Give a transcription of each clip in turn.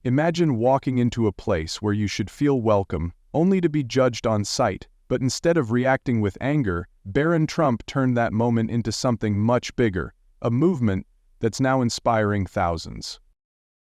Imagine walking into a place where you should feel welcome, only to be judged on sight, but instead of reacting with anger, Barron Trump turned that moment into something much bigger, a movement that's now inspiring thousands.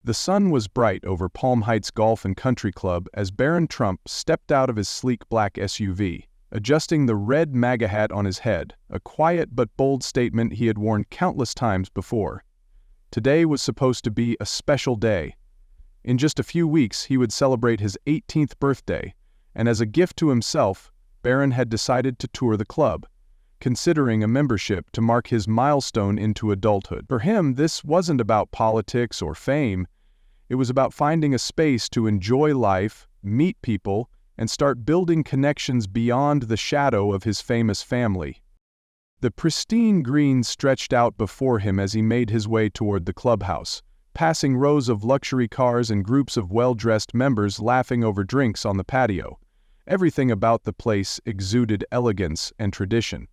The sun was bright over Palm Heights Golf and Country Club as Barron Trump stepped out of his sleek black SUV, adjusting the red MAGA hat on his head, a quiet but bold statement he had worn countless times before. Today was supposed to be a special day. In just a few weeks, he would celebrate his 18th birthday, and as a gift to himself, Barron had decided to tour the club, considering a membership to mark his milestone into adulthood. For him, this wasn't about politics or fame. It was about finding a space to enjoy life, meet people, and start building connections beyond the shadow of his famous family. The pristine greens stretched out before him as he made his way toward the clubhouse, passing rows of luxury cars and groups of well-dressed members laughing over drinks on the patio. Everything about the place exuded elegance and tradition.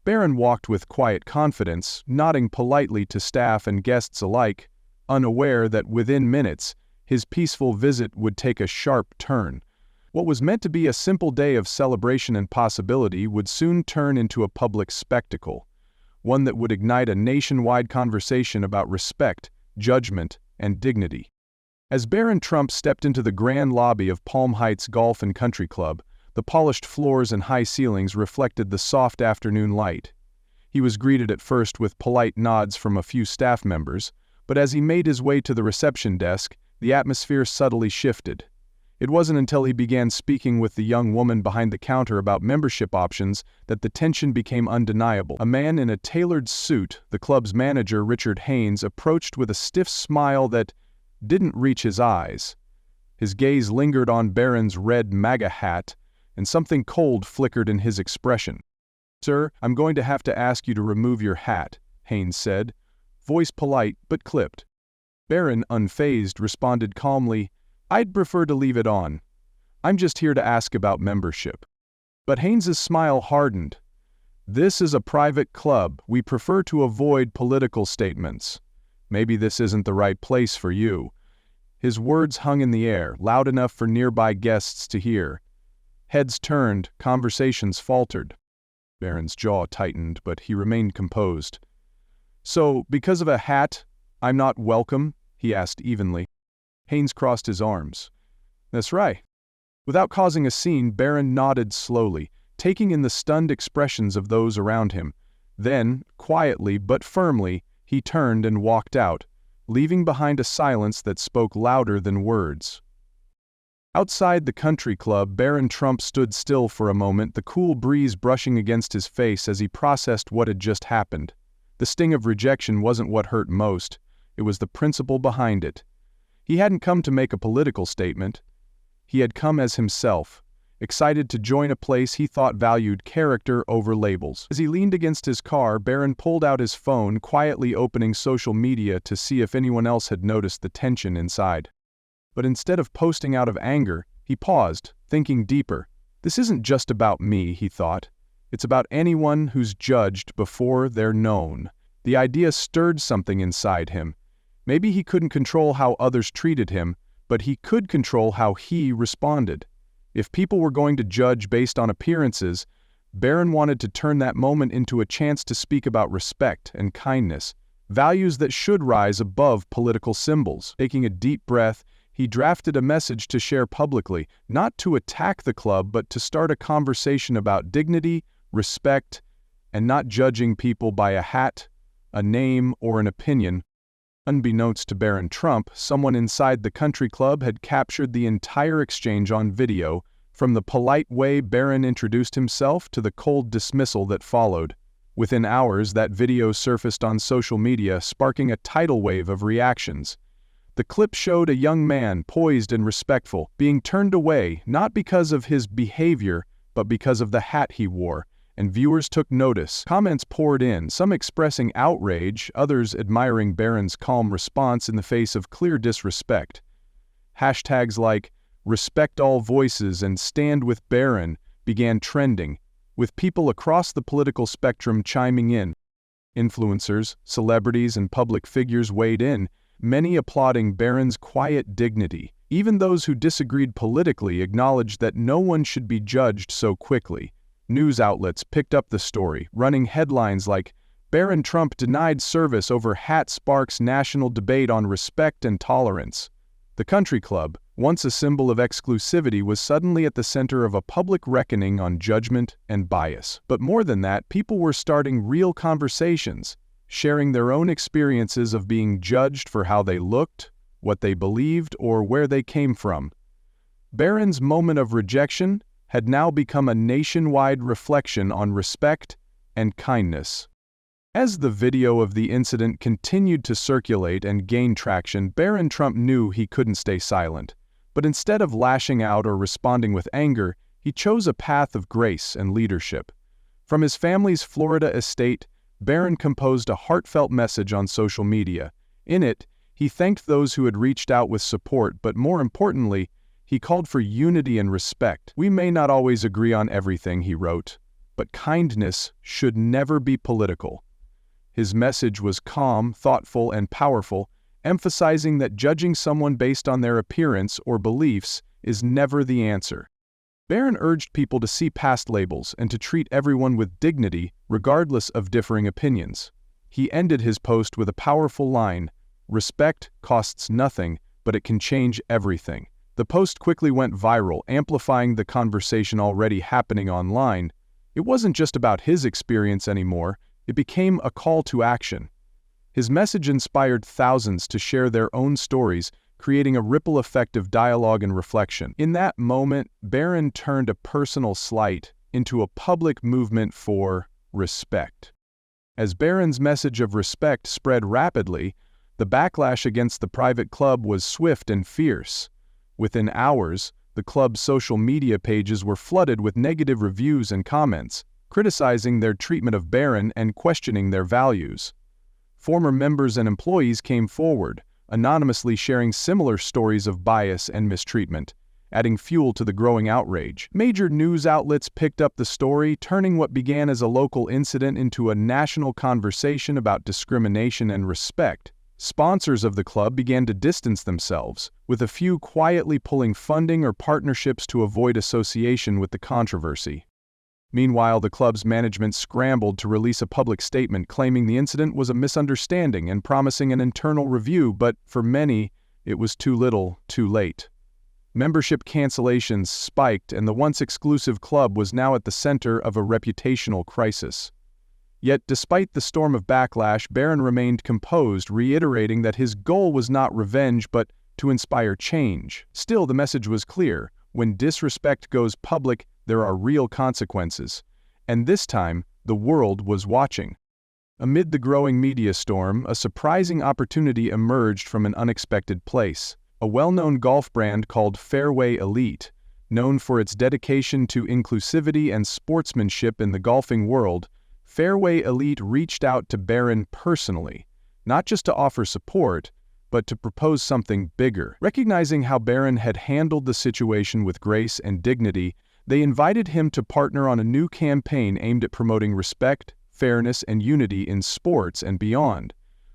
Barron walked with quiet confidence, nodding politely to staff and guests alike, unaware that within minutes, his peaceful visit would take a sharp turn. What was meant to be a simple day of celebration and possibility would soon turn into a public spectacle, one that would ignite a nationwide conversation about respect, judgment, and dignity. As Barron Trump stepped into the grand lobby of Palm Heights Golf and Country Club, the polished floors and high ceilings reflected the soft afternoon light. He was greeted at first with polite nods from a few staff members, but as he made his way to the reception desk, the atmosphere subtly shifted. It wasn't until he began speaking with the young woman behind the counter about membership options that the tension became undeniable. A man in a tailored suit, the club's manager Richard Haynes, approached with a stiff smile that didn't reach his eyes. His gaze lingered on Barron's red MAGA hat, and something cold flickered in his expression. "Sir, I'm going to have to ask you to remove your hat," Haynes said, voice polite but clipped. Barron, unfazed, responded calmly, "I'd prefer to leave it on. I'm just here to ask about membership." But Haynes's smile hardened. "This is a private club. We prefer to avoid political statements. Maybe this isn't the right place for you." His words hung in the air, loud enough for nearby guests to hear. Heads turned, conversations faltered. Barron's jaw tightened, but he remained composed. "So, because of a hat, I'm not welcome?" he asked evenly. Haynes crossed his arms. "That's right." Without causing a scene, Barron nodded slowly, taking in the stunned expressions of those around him. Then, quietly but firmly, he turned and walked out, leaving behind a silence that spoke louder than words. Outside the country club, Barron Trump stood still for a moment, the cool breeze brushing against his face as he processed what had just happened. The sting of rejection wasn't what hurt most. It was the principle behind it. He hadn't come to make a political statement. He had come as himself, excited to join a place he thought valued character over labels. As he leaned against his car, Barron pulled out his phone, quietly opening social media to see if anyone else had noticed the tension inside. But instead of posting out of anger, he paused, thinking deeper. "This isn't just about me," he thought. "It's about anyone who's judged before they're known." The idea stirred something inside him. Maybe he couldn't control how others treated him, but he could control how he responded. If people were going to judge based on appearances, Barron wanted to turn that moment into a chance to speak about respect and kindness, values that should rise above political symbols. Taking a deep breath, he drafted a message to share publicly, not to attack the club, but to start a conversation about dignity, respect, and not judging people by a hat, a name, or an opinion. Unbeknownst to Barron Trump, someone inside the country club had captured the entire exchange on video, from the polite way Barron introduced himself to the cold dismissal that followed. Within hours, that video surfaced on social media, sparking a tidal wave of reactions. The clip showed a young man, poised and respectful, being turned away not because of his behavior, but because of the hat he wore, and viewers took notice. Comments poured in, some expressing outrage, others admiring Barron's calm response in the face of clear disrespect. Hashtags like "Respect All Voices" and "Stand with Barron" began trending, with people across the political spectrum chiming in. Influencers, celebrities, and public figures weighed in, many applauding Barron's quiet dignity. Even those who disagreed politically acknowledged that no one should be judged so quickly. News outlets picked up the story, running headlines like, "Barron Trump denied service over hat sparks national debate on respect and tolerance." The country club, once a symbol of exclusivity, was suddenly at the center of a public reckoning on judgment and bias. But more than that, people were starting real conversations, sharing their own experiences of being judged for how they looked, what they believed, or where they came from. Barron's moment of rejection had now become a nationwide reflection on respect and kindness. As the video of the incident continued to circulate and gain traction, Barron Trump knew he couldn't stay silent. But instead of lashing out or responding with anger, he chose a path of grace and leadership. From his family's Florida estate, Barron composed a heartfelt message on social media. In it, he thanked those who had reached out with support, but more importantly, he called for unity and respect. "We may not always agree on everything," he wrote, "but kindness should never be political." His message was calm, thoughtful, and powerful, emphasizing that judging someone based on their appearance or beliefs is never the answer. Barron urged people to see past labels and to treat everyone with dignity, regardless of differing opinions. He ended his post with a powerful line, "Respect costs nothing, but it can change everything." The post quickly went viral, amplifying the conversation already happening online. It wasn't just about his experience anymore, it became a call to action. His message inspired thousands to share their own stories, creating a ripple effect of dialogue and reflection. In that moment, Barron turned a personal slight into a public movement for respect. As Barron's message of respect spread rapidly, the backlash against the private club was swift and fierce. Within hours, the club's social media pages were flooded with negative reviews and comments, criticizing their treatment of Barron and questioning their values. Former members and employees came forward, anonymously sharing similar stories of bias and mistreatment, adding fuel to the growing outrage. Major news outlets picked up the story, turning what began as a local incident into a national conversation about discrimination and respect. Sponsors of the club began to distance themselves, with a few quietly pulling funding or partnerships to avoid association with the controversy. Meanwhile, the club's management scrambled to release a public statement claiming the incident was a misunderstanding and promising an internal review, but for many, it was too little, too late. Membership cancellations spiked, and the once exclusive club was now at the center of a reputational crisis. Yet, despite the storm of backlash, Barron remained composed, reiterating that his goal was not revenge but to inspire change. Still, the message was clear: when disrespect goes public, there are real consequences. And this time, the world was watching. Amid the growing media storm, a surprising opportunity emerged from an unexpected place. A well-known golf brand called Fairway Elite, known for its dedication to inclusivity and sportsmanship in the golfing world, Fairway Elite reached out to Barron personally, not just to offer support, but to propose something bigger. Recognizing how Barron had handled the situation with grace and dignity, they invited him to partner on a new campaign aimed at promoting respect, fairness, and unity in sports and beyond.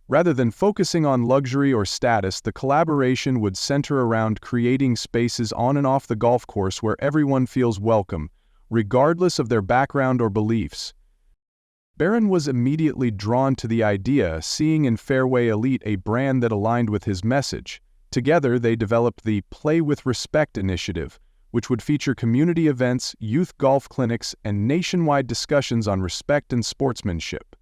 Rather than focusing on luxury or status, the collaboration would center around creating spaces on and off the golf course where everyone feels welcome, regardless of their background or beliefs. Barron was immediately drawn to the idea, seeing in Fairway Elite a brand that aligned with his message. Together, they developed the Play with Respect initiative, which would feature community events, youth golf clinics, and nationwide discussions on respect and sportsmanship.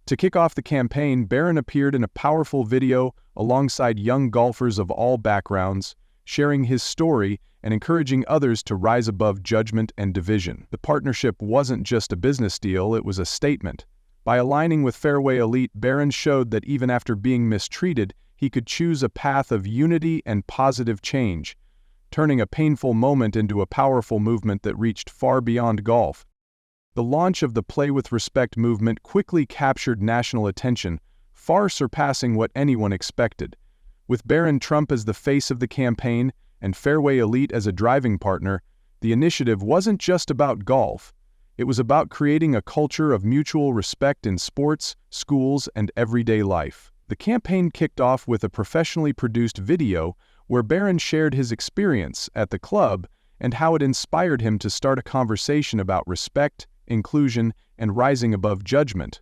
To kick off the campaign, Barron appeared in a powerful video alongside young golfers of all backgrounds, sharing his story and encouraging others to rise above judgment and division. The partnership wasn't just a business deal, it was a statement. By aligning with Fairway Elite, Barron showed that even after being mistreated, he could choose a path of unity and positive change, turning a painful moment into a powerful movement that reached far beyond golf. The launch of the Play with Respect movement quickly captured national attention, far surpassing what anyone expected. With Barron Trump as the face of the campaign and Fairway Elite as a driving partner, the initiative wasn't just about golf. It was about creating a culture of mutual respect in sports, schools, and everyday life. The campaign kicked off with a professionally produced video where Barron shared his experience at the club and how it inspired him to start a conversation about respect, inclusion, and rising above judgment.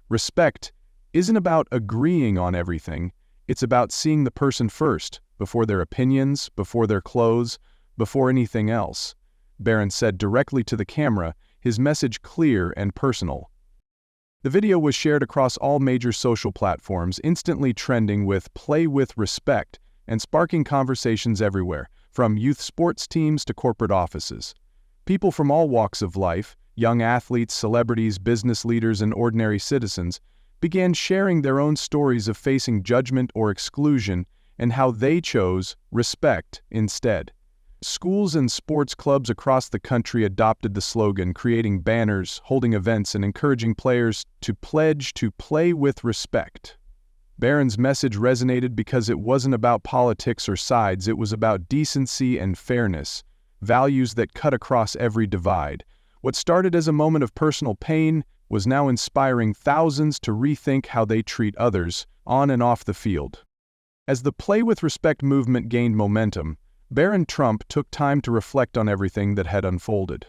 Respect isn't about agreeing on everything, it's about seeing the person first, before their opinions, before their clothes, before anything else. Barron said directly to the camera, his message clear and personal. The video was shared across all major social platforms, instantly trending with "Play with Respect" and sparking conversations everywhere, from youth sports teams to corporate offices. People from all walks of life, young athletes, celebrities, business leaders, and ordinary citizens, began sharing their own stories of facing judgment or exclusion and how they chose respect instead. Schools and sports clubs across the country adopted the slogan, creating banners, holding events, and encouraging players to pledge to play with respect. Barron's message resonated because it wasn't about politics or sides, it was about decency and fairness, values that cut across every divide. What started as a moment of personal pain was now inspiring thousands to rethink how they treat others, on and off the field. As the Play with Respect movement gained momentum, Barron Trump took time to reflect on everything that had unfolded.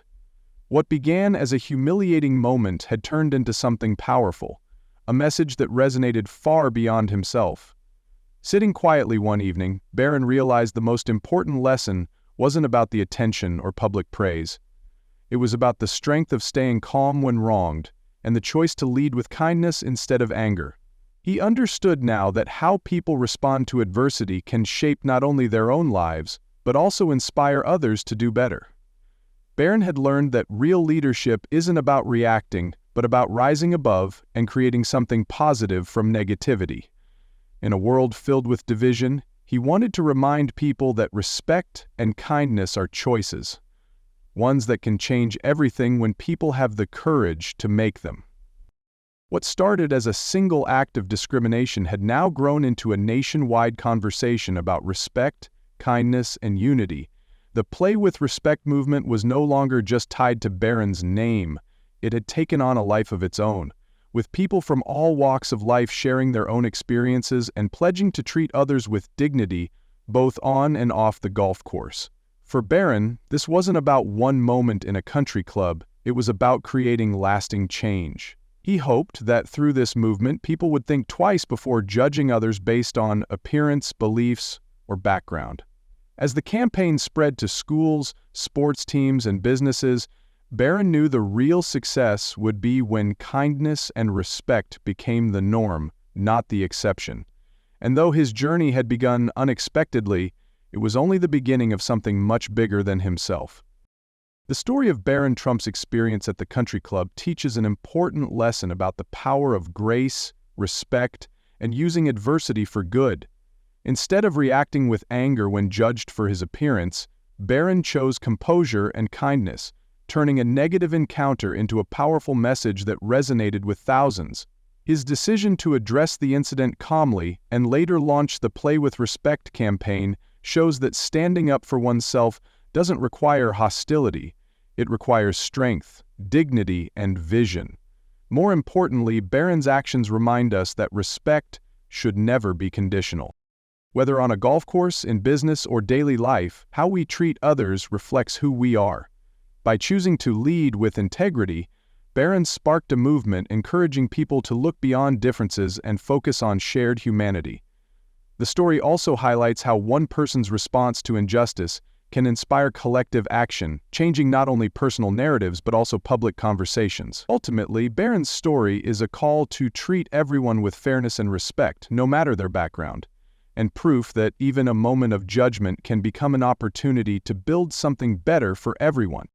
What began as a humiliating moment had turned into something powerful, a message that resonated far beyond himself. Sitting quietly one evening, Barron realized the most important lesson wasn't about the attention or public praise. It was about the strength of staying calm when wronged, and the choice to lead with kindness instead of anger. He understood now that how people respond to adversity can shape not only their own lives, but also inspire others to do better. Barron had learned that real leadership isn't about reacting, but about rising above and creating something positive from negativity. In a world filled with division, he wanted to remind people that respect and kindness are choices, ones that can change everything when people have the courage to make them. What started as a single act of discrimination had now grown into a nationwide conversation about respect, kindness, and unity. The Play with Respect movement was no longer just tied to Barron's name. It had taken on a life of its own, with people from all walks of life sharing their own experiences and pledging to treat others with dignity, both on and off the golf course. For Barron, this wasn't about one moment in a country club, it was about creating lasting change. He hoped that through this movement, people would think twice before judging others based on appearance, beliefs, or background. As the campaign spread to schools, sports teams, and businesses, Barron knew the real success would be when kindness and respect became the norm, not the exception. And though his journey had begun unexpectedly, it was only the beginning of something much bigger than himself. The story of Barron Trump's experience at the country club teaches an important lesson about the power of grace, respect, and using adversity for good. Instead of reacting with anger when judged for his appearance, Barron chose composure and kindness, turning a negative encounter into a powerful message that resonated with thousands. His decision to address the incident calmly and later launch the Play with Respect campaign shows that standing up for oneself doesn't require hostility. It requires strength, dignity, and vision. More importantly, Barron's actions remind us that respect should never be conditional. Whether on a golf course, in business, or daily life, how we treat others reflects who we are. By choosing to lead with integrity, Barron sparked a movement encouraging people to look beyond differences and focus on shared humanity. The story also highlights how one person's response to injustice can inspire collective action, changing not only personal narratives but also public conversations. Ultimately, Barron's story is a call to treat everyone with fairness and respect, no matter their background, and proof that even a moment of judgment can become an opportunity to build something better for everyone.